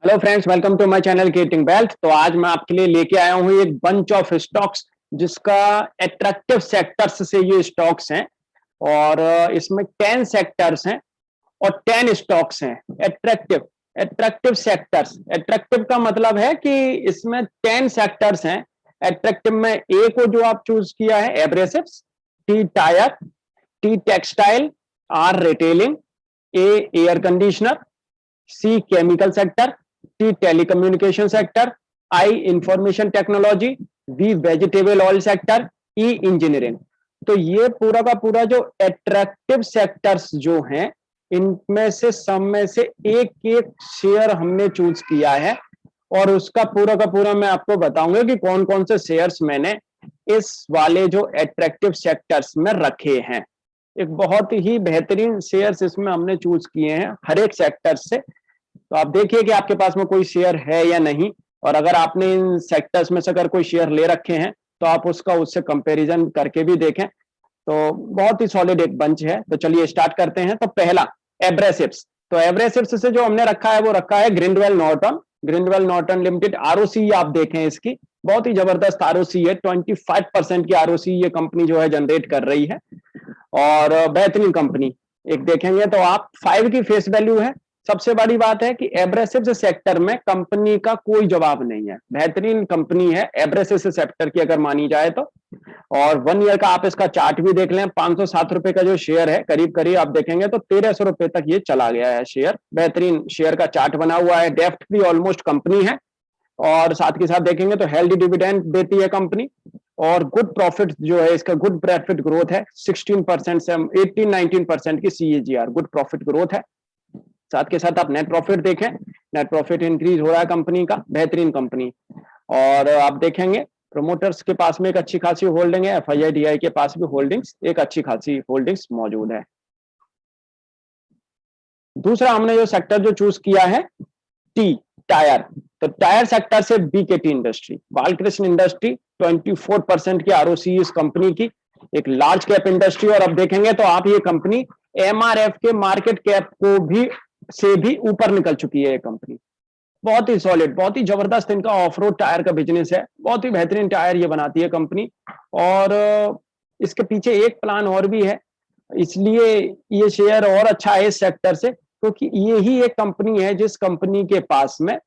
Hello friends, welcome to my channel creating wealth. तो आज मैं आपके लिए लेके आया हूँ एक बंच ऑफ स्टॉक्स जिसका अट्रैक्टिव सेक्टर्स से ये स्टॉक्स हैं। और इसमें 10 सेक्टर्स हैं और 10 स्टॉक्स हैं। अट्रैक्टिव अट्रैक्टिव सेक्टर्स, अट्रैक्टिव का मतलब है कि इसमें 10 सेक्टर्स हैं। अट्रैक्टिव में ए को जो आप चूज किया है abrasives, T tyre, T textile, R retailing, A air conditioner, C chemical sector, T telecommunication sector, I information technology, V vegetable oil sector, E engineering. तो ये पूरा का पूरा जो अट्रैक्टिव सेक्टर्स जो हैं, इनमें से सब में से एक एक शेयर हमने चूज किया है और उसका पूरा का पूरा मैं आपको बताऊंगा कि कौन कौन से शेयर्स मैंने इस वाले जो अट्रैक्टिव सेक्टर्स में रखे हैं। एक बहुत ही बेहतरीन शेयर्स इसमें हमने चूज किए हैं हर एक सेक्टर से। तो आप देखिए कि आपके पास में कोई शेयर है या नहीं, और अगर आपने इन सेक्टर्स में से अगर कोई शेयर ले रखे हैं तो आप उसका उससे कंपैरिजन करके भी देखें। तो बहुत ही सॉलिड एक बंच है। तो चलिए स्टार्ट करते हैं। तो पहला एब्रेसिव्स। तो एब्रेसिव्स से जो हमने रखा है वो रखा है Grindwell Norton. Grindwell Norton limited. ROC आप देखें इसकी, बहुत ही जबरदस्त आरओसी है। 25% की आरओसी ये कंपनी जो है जनरेट कर रही है और बेहतरीन कंपनी। एक देखेंगे तो आप 5 की फेस वैल्यू है। सबसे बड़ी बात है कि एब्रेसिव सेक्टर में कंपनी का कोई जवाब नहीं है। बेहतरीन कंपनी है एब्रेसिव सेक्टर की अगर मानी जाए तो। और 1 ईयर का आप इसका चार्ट भी देख लें। 507 रुपए का जो शेयर है, करीब करीब आप देखेंगे तो 1300 रुपए तक ये चला गया है शेयर। बेहतरीन शेयर का चार्ट बना हुआ है। डेफ्ट फ्री ऑलमोस्ट कंपनी है और साथ के साथ देखेंगे तो हेल्दी डिविडेंड देती है कंपनी। और गुड प्रॉफिट जो है इसका, गुड प्रॉफिट ग्रोथ है 16% से 18-19% की सीएजीआर गुड प्रॉफिट ग्रोथ है। साथ के साथ आप नेट प्रॉफिट देखें, नेट प्रॉफिट इंक्रीज हो रहा है कंपनी का। बेहतरीन कंपनी। और आप देखेंगे प्रोमोटर्स के पास में एक अच्छी खासी होल्डिंग है। एफआईआईडीआई के पास भी होल्डिंग्स, एक अच्छी खासी होल्डिंग्स मौजूद है। दूसरा हमने जो सेक्टर जो चूज किया है टी टायर। तो टायर सेक्टर से बीकेटी इंडस्ट्री, बालकृष्ण इंडस्ट्री। 24% की आरओसी इस कंपनी की। एक लार्ज कैप इंडस्ट्री। और अब देखेंगे तो आप ये कंपनी एमआरएफ के मार्केट कैप को भी से भी ऊपर निकल चुकी है ये कंपनी। बहुत ही सॉलिड, बहुत ही जबरदस्त इनका ऑफ रोड टायर का बिजनेस है। बहुत ही बेहतरीन टायर ये बनाती है कंपनी। और इसके पीछे एक प्लान और भी है, इसलिए ये शेयर और अच्छा है इस सेक्टर से, क्योंकि ये ही एक कंपनी है जिस कंपनी के पास में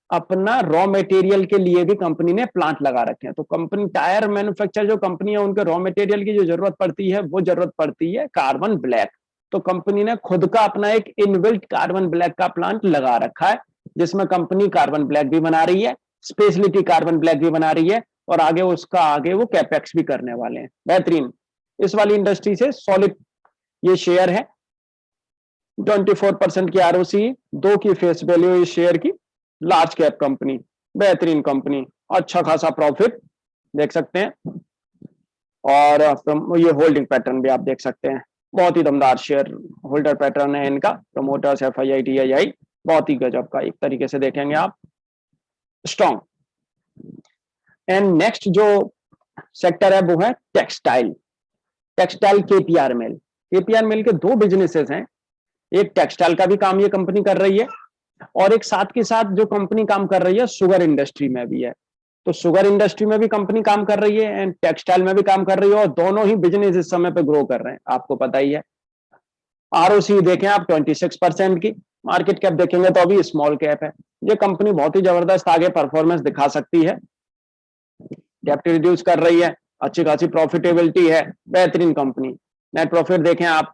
अपना रॉ मटेरियल के लिए भी कंपनी ने प्लांट लगा रखे हैं। तो कंपनी टायर मैन्युफैक्चर जो कंपनी है, उनके रॉ मटेरियल की जो जरूरत पड़ती है वो जरूरत पड़ती है कार्बन ब्लैक। तो कंपनी ने खुद का अपना एक इनबिल्ट कार्बन ब्लैक का प्लांट लगा रखा है, जिसमें कंपनी कार्बन ब्लैक भी बना रही है, स्पेशलिटी कार्बन ब्लैक भी बना रही है, और आगे उसका आगे वो कैपेक्स भी करने वाले हैं। बेहतरीन इस वाली इंडस्ट्री से सॉलिड ये शेयर है। 24% की आरओसी, 2 की फेस वैल्यू इस शेयर की। लार्ज कैप कंपनी, बेहतरीन कंपनी, अच्छा खासा प्रॉफिट देख सकते हैं। और ये होल्डिंग पैटर्न भी आप देख सकते हैं। बहुत ही दमदार शेयर होल्डर पैटर्न है इनका। प्रमोटर्स एफआईआईडीआई, बहुत ही गजब का एक तरीके से देखेंगे आप, स्ट्रॉन्ग। एंड नेक्स्ट जो सेक्टर है वो है टेक्सटाइल। टेक्सटाइल केपीआर मिल। केपीआर मिल के 2 बिजनेसेस हैं। एक टेक्सटाइल का भी काम ये कंपनी कर रही है, और एक साथ के साथ जो कंपनी काम कर रही है शुगर इंडस्ट्री में भी है। तो शुगर इंडस्ट्री में भी कंपनी काम कर रही है एंड टेक्सटाइल में भी काम कर रही है, और दोनों ही बिजनेस इस समय पे ग्रो कर रहे हैं, आपको पता ही है। आरओसी देखें आप 26% की। मार्केट कैप देखेंगे तो अभी स्मॉल कैप है। ये कंपनी बहुत ही जबरदस्त आगे परफॉर्मेंस दिखा सकती है। डेप्ट रिड्यूस कर रही है, अच्छी खासी प्रॉफिटेबिलिटी है, बेहतरीन कंपनी। नेट प्रॉफिट देखें आप,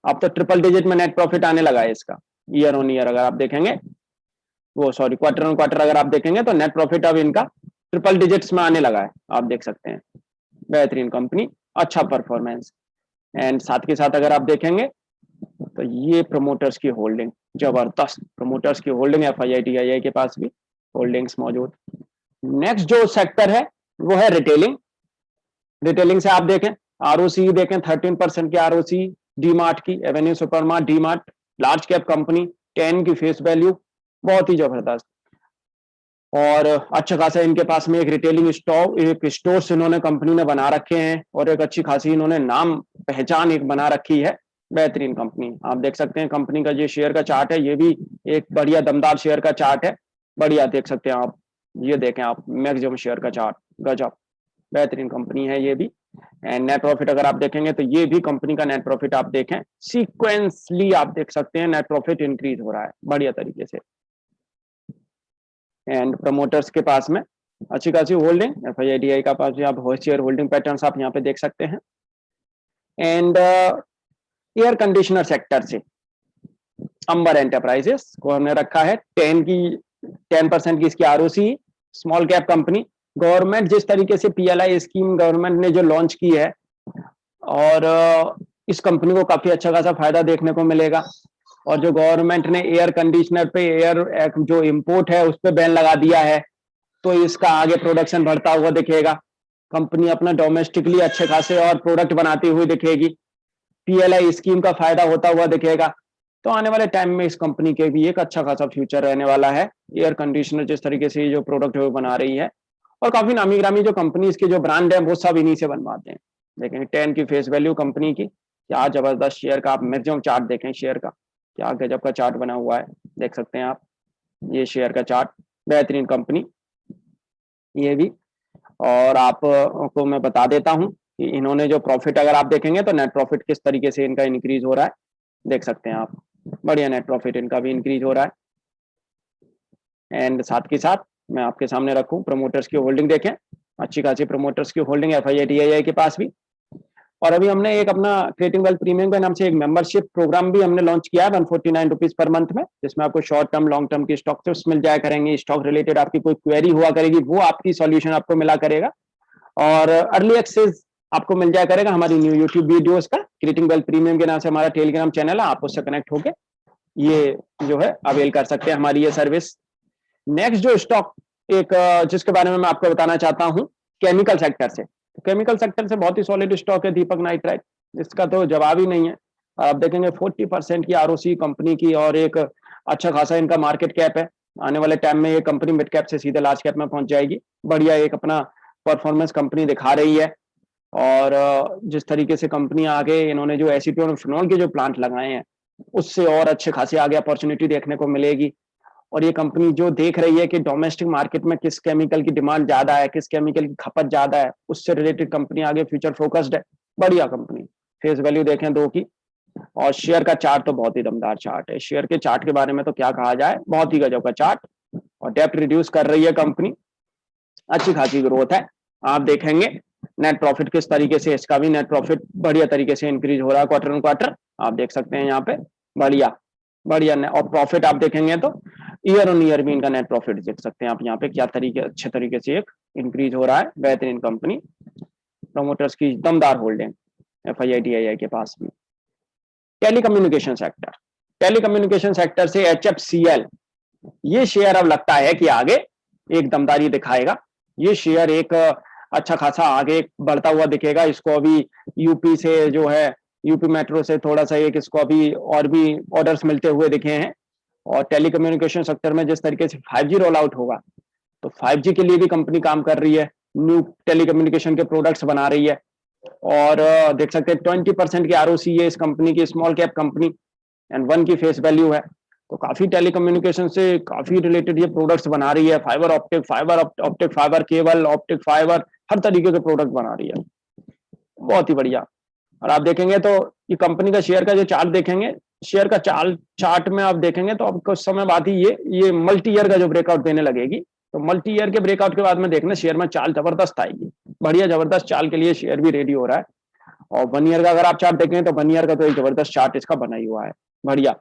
अब तो ट्रिपल डिजिट में नेट प्रॉफिट आने लगा है इसका। ईयर ऑन ईयर अगर आप देखेंगे, वो सॉरी क्वार्टर ऑन क्वार्टर अगर आप देखेंगे तो नेट प्रॉफिट अब इनका ट्रिपल डिजिट्स में आने लगा है, आप देख सकते हैं। बेहतरीन कंपनी, अच्छा परफॉर्मेंस। एंड साथ के साथ अगर आप देखेंगे तो ये प्रमोटर्स की होल्डिंग, जबरदस्त प्रमोटर्स की होल्डिंग, एफआईआईडीआई के पास भी होल्डिंग्स मौजूद। नेक्स्ट जो सेक्टर है वो है रिटेलिंग। रिटेलिंग से आप देखें आरओसी देखें 13% की आरओसी डी मार्ट की। Avenue supermart, D mart, large cap company, 10 की फेस वैल्यू, बहुत ही जबरदस्त। और अच्छा खासा इनके पास में एक रिटेलिंग स्टोर, एक स्टोर्स इन्होंने कंपनी ने बना रखे हैं, और एक अच्छी खासी इन्होंने नाम पहचान एक बना रखी है। बेहतरीन कंपनी, आप देख सकते हैं। कंपनी का ये शेयर का चार्ट है, ये भी एक बढ़िया दमदार शेयर का चार्ट है। बढ़िया देख सकते हैं आप, ये देखें आप मैक्सिमम शेयर का चार्ट, गजब, बेहतरीन कंपनी है ये भी। एंड नेट प्रॉफिट अगर आप देखेंगे तो ये भी कंपनी का नेट प्रॉफिट आप देखें सीक्वेंसली आप देख सकते हैं नेट प्रॉफिट इंक्रीज हो रहा है बढ़िया तरीके से। एंड प्रमोटर्स के पास में अच्छी खासी होल्डिंग, FIIDI का पास भी आप शेयर होल्डिंग पैटर्न्स आप यहाँ पे देख सकते हैं। एंड एयर कंडीशनर सेक्टर से अंबर एंटरप्राइजेस को हमने रखा है 10% की इसकी ROC, small cap company. Government जिस तरीके से PLI स्कीम गवर्नमेंट ने जो लॉन्च की है, और इस कंपनी को काफी अच्छा खासा फायदा देखने को मिलेगा। और जो गवर्नमेंट ने एयर कंडीशनर पे एयर जो इंपोर्ट है उस पर बैन लगा दिया है, तो इसका आगे प्रोडक्शन बढ़ता हुआ दिखेगा। कंपनी अपना डोमेस्टिकली अच्छे खासे और प्रोडक्ट बनाती हुई दिखेगी, PLI स्कीम का फायदा होता हुआ दिखेगा। तो आने वाले टाइम में इस कंपनी के भी एक अच्छा खासा फ्यूचर रहने वाला है। एयर कंडीशनर जिस तरीके से जो प्रोडक्ट है वो बना रही है, और काफी नामी ग्रामी जो कंपनी के जो ब्रांड है वो सब इन्हीं से बनवाते हैं। देखें 10 की फेस वैल्यू कंपनी की, क्या जबरदस्त शेयर का आप मैक्सिमम चार्ट देखें, शेयर का क्या गजब का चार्ट बना हुआ है, देख सकते हैं आप ये शेयर का चार्ट, बेहतरीन कंपनी ये भी। और आपको मैं बता देता हूं कि इन्होंने जो प्रॉफिट अगर आप देखेंगे तो नेट प्रॉफिट किस तरीके से इनका इंक्रीज हो रहा है, देख सकते हैं आप, बढ़िया नेट प्रॉफिट इनका भी इंक्रीज हो रहा है। एंड साथ के साथ मैं आपके सामने रखूं प्रमोटर्स की होल्डिंग देखें, अच्छी खासी प्रमोटर्स की होल्डिंग FIIDI के पास भी। और अभी हमने एक अपना क्रिएटिंग वेल्थ प्रीमियम के नाम से एक मेंबरशिप प्रोग्राम भी हमने लॉन्च किया है 149 रुपीज पर मंथ में, जिसमें आपको शॉर्ट टर्म लॉन्ग टर्म की स्टॉक टिप्स मिल जाया करेंगे, स्टॉक रिलेटेड आपकी कोई क्वेरी हुआ करेगी वो आपकी सॉल्यूशन आपको मिला करेगा, और अर्ली एक्सेस आपको मिल जाया करेगा हमारी न्यू यूट्यूब वीडियोस का। क्रिएटिंग वेल्थ प्रीमियम के नाम से हमारा टेलीग्राम चैनल है, आप उससे कनेक्ट होकर ये जो है अवेल कर सकते हैं हमारी ये सर्विस। नेक्स्ट जो स्टॉक एक जिसके बारे में मैं आपको बताना चाहता हूं, केमिकल सेक्टर से। केमिकल सेक्टर से बहुत ही सॉलिड स्टॉक है दीपक नाइट्राइट, इसका तो जवाब ही नहीं है। आप देखेंगे 40% की ROC कंपनी की, और एक अच्छा खासा इनका मार्केट कैप है। आने वाले टाइम में ये कंपनी मिड कैप से सीधे लार्ज कैप में पहुंच जाएगी, बढ़िया एक अपना परफॉर्मेंस कंपनी दिखा रही है। और जिस तरीके से कंपनी आगे इन्होंने जो एसीटोन और फिनॉल के जो प्लांट लगाए हैं उससे और अच्छे खासे आगे अपॉर्चुनिटी देखने को मिलेगी। और ये कंपनी जो देख रही है कि डोमेस्टिक मार्केट में किस केमिकल की डिमांड ज्यादा है, किस केमिकल की खपत ज्यादा है, उससे रिलेटेड कंपनी आगे फ्यूचर फोकस्ड है, बढ़िया कंपनी। फेस वैल्यू देखें 2 की, और शेयर का चार्ट तो बहुत ही दमदार चार्ट है। शेयर के चार्ट के बारे में तो क्या कहा जाए, बहुत ही गजब का चार्ट। और डेप्ट रिड्यूस कर रही है कंपनी, अच्छी खासी ग्रोथ है। आप देखेंगे नेट प्रॉफिट किस तरीके से, इसका भी नेट प्रॉफिट बढ़िया तरीके से इंक्रीज हो रहा है क्वार्टर ऑन क्वार्टर, आप देख सकते हैं यहाँ पे, बढ़िया बढ़िया। और प्रॉफिट आप देखेंगे तो ईयर ऑन ईयर भी इनका नेट प्रॉफिट देख सकते हैं आप यहाँ पे, क्या तरीके अच्छे तरीके से एक इंक्रीज हो रहा है, बेहतरीन कंपनी। प्रमोटर्स की दमदार होल्डिंग FIIDI के पास भी। टेलीकम्युनिकेशन सेक्टर, टेलीकम्युनिकेशन सेक्टर से HFCL, ये शेयर अब लगता है कि आगे एक दमदारी दिखाएगा। ये शेयर एक अच्छा खासा आगे बढ़ता हुआ दिखेगा। इसको अभी यूपी से जो है, यूपी मेट्रो से थोड़ा सा एक इसको अभी और भी ऑर्डर्स मिलते हुए दिखे हैं। और टेलीकम्युनिकेशन सेक्टर में जिस तरीके से 5G रोल आउट होगा, तो 5G के लिए भी कंपनी काम कर रही है, न्यू टेलीकम्युनिकेशन के प्रोडक्ट्स बना रही है। और देख सकते हैं 20% की ROC है इस कंपनी की, स्मॉल कैप कंपनी, एंड 1 की फेस वैल्यू है। तो काफी टेलीकम्युनिकेशन से काफी रिलेटेड ये प्रोडक्ट्स बना रही है, fibre optic fibre cable, optic fibre, हर तरीके के प्रोडक्ट बना रही है, बहुत ही बढ़िया। और आप देखेंगे तो ये कंपनी का शेयर का जो चार्ट देखेंगे, शेयर का चार्ट में आप देखेंगे तो आपको उस समय बाद ही ये मल्टी ईयर का जो ब्रेकआउट देने लगेगी, तो मल्टी ईयर के ब्रेकआउट के बाद में देखना शेयर में चाल जबरदस्त आएगी, बढ़िया जबरदस्त चाल के लिए शेयर भी रेडी हो रहा है। और 1 ईयर का अगर आप चार्ट देखें तो 1 ईयर का तो एक जबरदस्त चार्ट इसका बना ही हुआ है, बढ़िया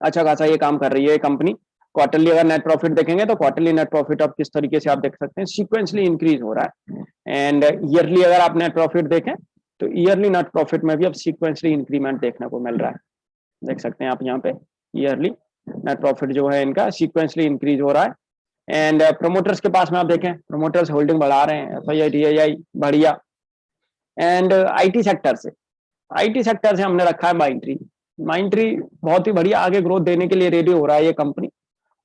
अच्छा खासा ये काम कर रही है कंपनी। क्वार्टरली अगर नेट प्रॉफिट देखेंगे तो क्वार्टरली नेट प्रॉफिट अब किस तरीके से आप देख सकते हैं, सीक्वेंसली इंक्रीज हो रहा है। एंड ईयरली अगर आप नेट प्रॉफिट देखें तो ईयरली नेट प्रॉफिट में भी अब सीक्वेंसली इंक्रीमेंट देखने को मिल रहा है, देख सकते हैं आप यहाँ पे ईयरली नेट प्रॉफिट जो है इनका सीक्वेंसली इंक्रीज हो रहा है। एंड प्रमोटर्स के पास में आप देखें, प्रमोटर्स होल्डिंग बढ़ा रहे हैं, FIIDI बढ़िया। एंड IT सेक्टर से हमने रखा है माइंट्री बहुत ही बढ़िया आगे ग्रोथ देने के लिए रेडी हो रहा है ये कंपनी।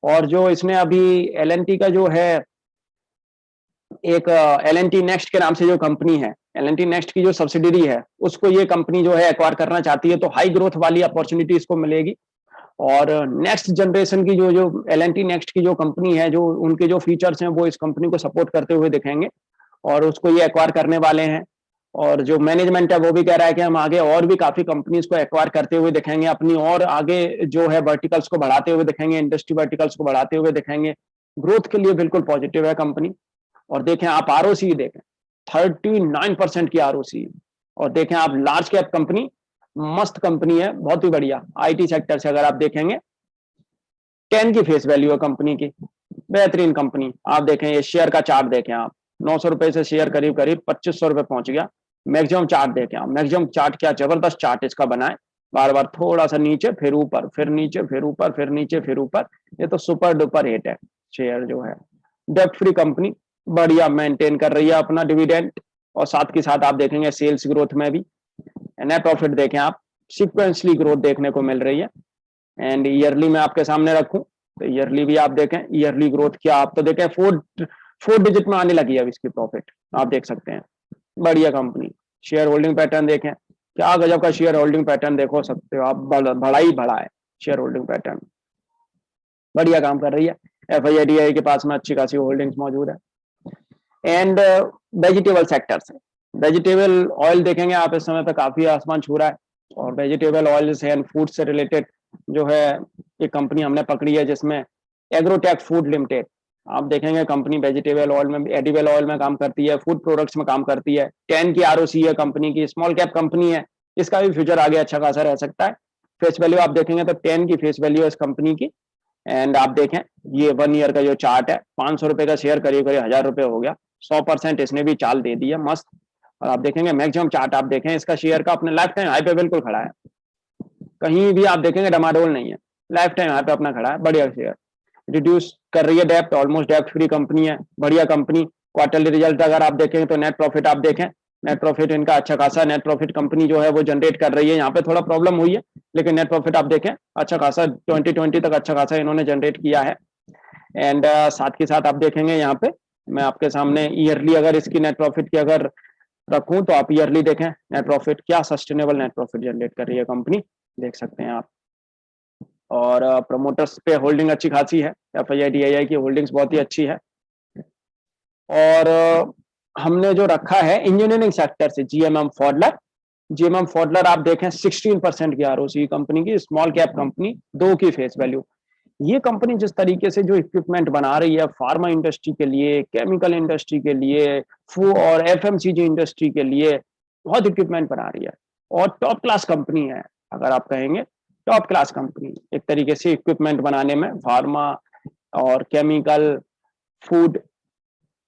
और जो इसने अभी L&T का जो है एक L&T नेक्स्ट के नाम से जो कंपनी है, L&T नेक्स्ट की जो सब्सिडरी है, उसको ये कंपनी जो है एक्वायर करना चाहती है, तो हाई ग्रोथ वाली अपॉर्चुनिटी इसको मिलेगी। और नेक्स्ट जनरेशन की जो जो L&T नेक्स्ट की जो कंपनी है, जो उनके जो फीचर्स हैं वो इस कंपनी को सपोर्ट करते हुए दिखेंगे और उसको ये एक्वायर करने वाले हैं। और जो मैनेजमेंट है वो भी कह रहा है कि हम आगे और भी काफी कंपनीज को एक्वायर करते हुए दिखेंगे, अपनी और आगे जो है वर्टिकल्स को बढ़ाते हुए दिखेंगे, इंडस्ट्री वर्टिकल्स को बढ़ाते हुए दिखेंगे। ग्रोथ के लिए बिल्कुल पॉजिटिव है कंपनी। और देखें आप आरओसी देखें 39% की आरओसी। और देखें आप लार्ज कैप कंपनी, मस्त कंपनी है, बहुत ही बढ़िया। आईटी सेक्टर से अगर आप देखेंगे 10 की फेस वैल्यू है कंपनी की, बेहतरीन कंपनी। आप देखें ये शेयर का चार्ट देखें आप, 900 रुपए से शेयर करीब करीब 2500 रुपए पहुंच गया। मैक्सिमम चार्ट देखें आप, मैक्सिमम चार्ट क्या जबरदस्त चार्ट इसका बना है, बार बार थोड़ा सा नीचे फिर ऊपर फिर नीचे फिर ऊपर फिर नीचे फिर ऊपर। ये तो सुपर डुपर हिट है शेयर जो है। डेप्ट फ्री कंपनी बढ़िया मेंटेन कर रही है अपना डिविडेंड। और साथ के साथ आप देखेंगे सेल्स ग्रोथ में भी, नेट प्रॉफिट देखें आप, सिक्वेंसली ग्रोथ देखने को मिल रही है। एंड ईयरली में आपके सामने रखूं तो ईयरली भी आप देखें, ईयरली ग्रोथ क्या आप तो देखें फोर डिजिट में आने लगी है अब इसकी प्रॉफिट, आप देख सकते हैं। बढ़िया कंपनी। शेयर होल्डिंग पैटर्न देखें, क्या गजब का शेयर होल्डिंग पैटर्न देखो सकते हो आप, बड़ा ही बड़ा है शेयर होल्डिंग पैटर्न, बढ़िया काम कर रही है। FIDI के पास में अच्छी खासी होल्डिंग्स मौजूद है। एंड वेजिटेबल सेक्टर से, वेजिटेबल ऑयल देखेंगे आप, इस समय पे काफी आसमान छू रहा है। और वेजिटेबल ऑयल से एंड फूड से रिलेटेड जो है एक कंपनी हमने पकड़ी है, जिसमें एग्रोटेक फूड लिमिटेड। आप देखेंगे कंपनी वेजिटेबल ऑयल में, एडिबल ऑयल में काम करती है, फूड प्रोडक्ट्स में काम करती है। 10 की आरओसी है कंपनी की, स्मॉल कैप कंपनी है, इसका भी फ्यूचर आगे अच्छा खासा रह सकता है। फेस वैल्यू आप देखेंगे तो 10 की फेस वैल्यू है इस कंपनी की। एंड आप देखें ये 1 ईयर का जो चार्ट है, 500 रुपए का शेयर करीब करीब 1000 रुपए हो गया। 100% इसने भी चाल दे दी है, मस्त। और आप देखेंगे मैक्सिमम चार्ट आप देखें इसका शेयर का, अपने लाइफ टाइम हाई पे बिल्कुल खड़ा है, कहीं भी आप देखेंगे डमाडोल नहीं है, लाइफ टाइम हाई पे अपना खड़ा है। बढ़िया शेयर, रिड्यूस कर रही है डेप्ट, ऑलमोस्ट डेप्ट फ्री कंपनी है, बढ़िया कंपनी। क्वार्टरली रिजल्ट अगर आप देखें तो नेट प्रॉफिट आप देखें, नेट प्रॉफिट इनका अच्छा खासा, नेट प्रॉफिट कंपनी जो है वो जनरेट कर रही है। यहाँ पे थोड़ा प्रॉब्लम हुई है, लेकिन नेट प्रॉफिट आप देखें अच्छा खासा 2020 तक अच्छा खासा इन्होंने जनरेट किया है। एंड साथ के साथ आप देखेंगे यहाँ पे मैं आपके सामने ईयरली अगर इसकी नेट प्रॉफिट की अगर रखूं तो आप ईयरली देखें नेट प्रॉफिट, क्या सस्टेनेबल नेट प्रॉफिट जनरेट कर रही है कंपनी, देख सकते हैं आप। और प्रमोटर्स पे होल्डिंग अच्छी खासी है, FIDI की होल्डिंग्स बहुत ही अच्छी है। और हमने जो रखा है इंजीनियरिंग सेक्टर से GMM फॉडलर आप देखें 16% की आरओसी कंपनी की, स्मॉल कैप कंपनी, 2 की फेस वैल्यू। ये कंपनी जिस तरीके से जो इक्विपमेंट बना रही है फार्मा इंडस्ट्री के लिए, केमिकल इंडस्ट्री के लिए, फूड और FMCG इंडस्ट्री के लिए, बहुत इक्विपमेंट बना रही है और टॉप क्लास कंपनी है। अगर आप कहेंगे टॉप क्लास कंपनी एक तरीके से इक्विपमेंट बनाने में, फार्मा और केमिकल, फूड,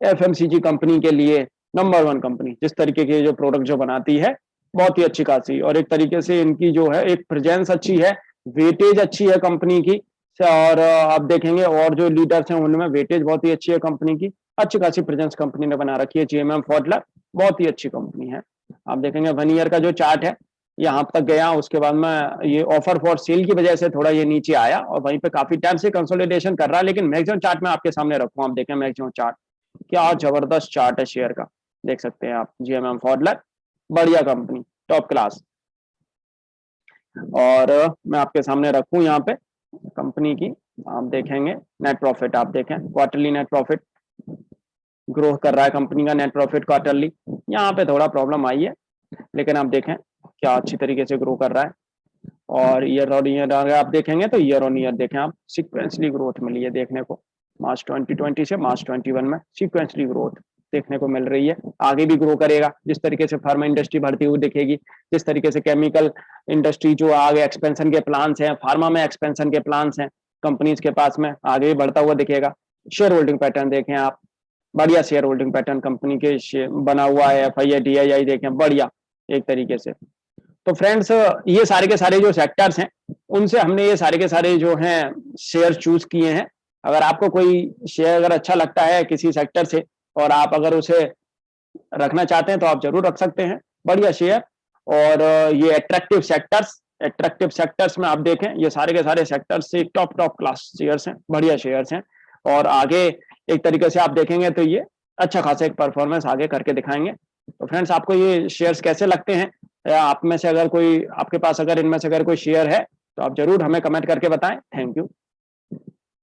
FMCG कंपनी के लिए नंबर 1 कंपनी, जिस तरीके के जो प्रोडक्ट जो बनाती है बहुत ही अच्छी खासी। और एक तरीके से इनकी जो है एक प्रेजेंस अच्छी है, वेटेज अच्छी है कंपनी की। और आप देखेंगे और जो लीडर्स हैं उनमें वेटेज बहुत ही अच्छी है कंपनी की, अच्छी खासी प्रेजेंस कंपनी ने बना रखी है। GMM फॉडलर बहुत ही अच्छी कंपनी है। आप देखेंगे 1 ईयर का जो चार्ट है यहाँ तक गया, उसके बाद में ये ऑफर फॉर सेल की वजह से थोड़ा ये नीचे आया और वहीं पे काफी टाइम से कंसोलिडेशन कर रहा है। लेकिन मैक्सिमम चार्ट में आपके सामने रखूं, आप देखें मैक्सिमम चार्ट, क्या जबरदस्त चार्ट है शेयर का, देख सकते हैं आप। GMM फॉडलर बढ़िया कंपनी, टॉप क्लास। और मैं आपके सामने रखूं यहाँ पे कंपनी की, आप देखेंगे नेट प्रॉफिट, आप देखें क्वार्टरली नेट प्रॉफिट ग्रो कर रहा है कंपनी का, नेट प्रॉफिट क्वार्टरली। यहाँ पे थोड़ा प्रॉब्लम आई है, लेकिन आप देखें क्या अच्छी तरीके से ग्रो कर रहा है। और ईयर ऑन ईयर अगर आप देखेंगे तो ईयर ऑन ईयर देखें आप, सिक्वेंसली ग्रोथ मिली है देखने को। मार्च 2020 से मार्च 21 में सिक्वेंसली ग्रोथ देखने को मिल रही है, आगे भी ग्रो करेगा। जिस तरीके से फार्मा इंडस्ट्री बढ़ती हुई दिखेगी, जिस तरीके से केमिकल इंडस्ट्री जो आगे एक्सपेंशन के प्लान्स हैं, फार्मा में एक्सपेंशन के प्लान्स हैं कंपनीज के पास में, आगे भी बढ़ता हुआ दिखेगा। शेयर होल्डिंग पैटर्न देखें आप, बढ़िया शेयर होल्डिंग पैटर्न कंपनी के बना हुआ है। FIDI देखें बढ़िया एक तरीके से। तो फ्रेंड्स ये सारे के सारे जो सेक्टर्स हैं उनसे हमने ये सारे के सारे जो हैं शेयर चूज किए हैं। अगर आपको कोई शेयर अगर अच्छा लगता है किसी सेक्टर से और आप अगर उसे रखना चाहते हैं तो आप जरूर रख सकते हैं, बढ़िया शेयर। और ये अट्रैक्टिव सेक्टर्स में आप देखें ये सारे के सारे सेक्टर्स से टॉप क्लास शेयर्स हैं, बढ़िया शेयर्स हैं। और आगे एक तरीके से आप देखेंगे तो ये अच्छा खासा एक परफॉर्मेंस आगे करके दिखाएंगे। तो फ्रेंड्स आपको ये शेयर्स कैसे लगते हैं, आप में से अगर कोई, आपके पास अगर इनमें से अगर कोई शेयर है तो आप जरूर हमें कमेंट करके बताएं। Thank you.